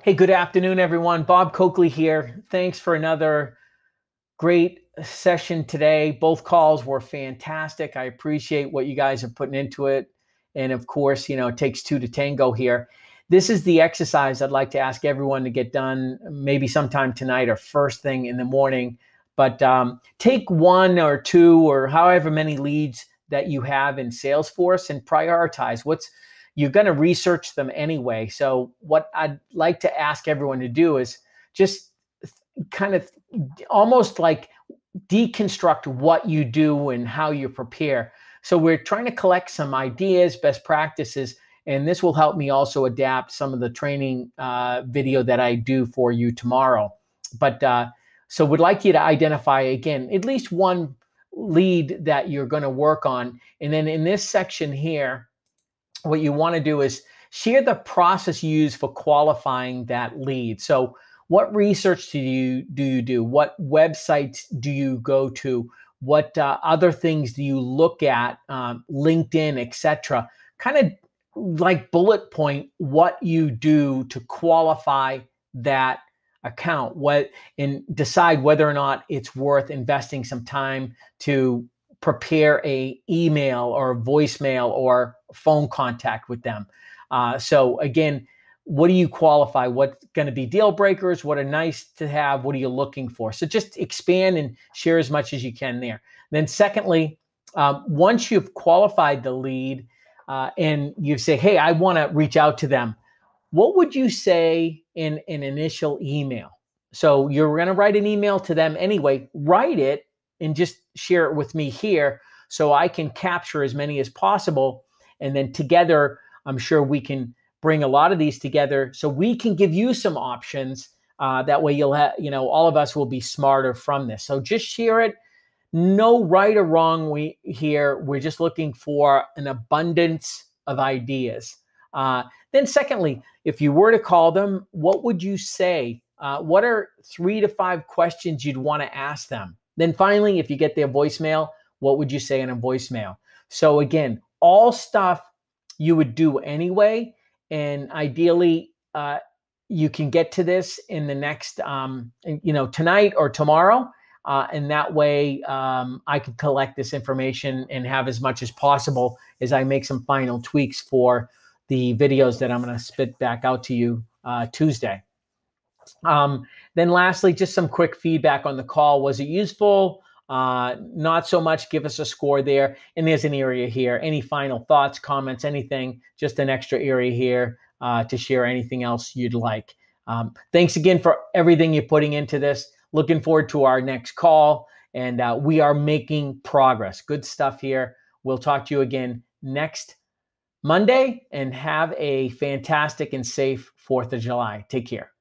Hey, good afternoon, everyone. Bob Coakley here. Thanks for another great session today. Both calls were fantastic. I appreciate what you guys are putting into it. And of course, it takes two to tango here. This is the exercise I'd like to ask everyone to get done maybe sometime tonight or first thing in the morning. But take one or two or however many leads that you have in Salesforce and prioritize you're going to research them anyway. So what I'd like to ask everyone to do is just kind of almost like deconstruct what you do and how you prepare. So we're trying to collect some ideas, best practices, and this will help me also adapt some of the training video that I do for you tomorrow. But so would like you to identify, again, at least one lead that you're going to work on. And then in this section here, what you want to do is share the process you use for qualifying that lead. So what research do you do? What websites do you go to? What other things do you look at? LinkedIn, etc. Kind of like bullet point what you do to qualify that account, and decide whether or not it's worth investing some time to prepare a email or a voicemail or phone contact with them. So again, what do you qualify? What's going to be deal breakers? What are nice to have? What are you looking for? So just expand and share as much as you can there. Then secondly, once you've qualified the lead and you say, hey, I want to reach out to them, what would you say in an initial email? So you're going to write an email to them anyway. Write it and just share it with me here so I can capture as many as possible. And then together, I'm sure we can bring a lot of these together so we can give you some options. That way you'll have, all of us will be smarter from this. So just share it. No right or wrong we're just looking for an abundance of ideas. Then secondly, if you were to call them, what would you say? What are 3 to 5 questions you'd want to ask them? Then finally, if you get their voicemail, what would you say in a voicemail? So again, all stuff you would do anyway. And ideally, you can get to this in the next, tonight or tomorrow. And that way I can collect this information and have as much as possible as I make some final tweaks for the videos that I'm going to spit back out to you Tuesday. Then lastly, just some quick feedback on the call. Was it useful? Not so much. Give us a score there. And there's an area here. Any final thoughts, comments, anything, just an extra area here to share anything else you'd like. Thanks again for everything you're putting into this. Looking forward to our next call. And we are making progress. Good stuff here. We'll talk to you again next Monday, and have a fantastic and safe 4th of July. Take care.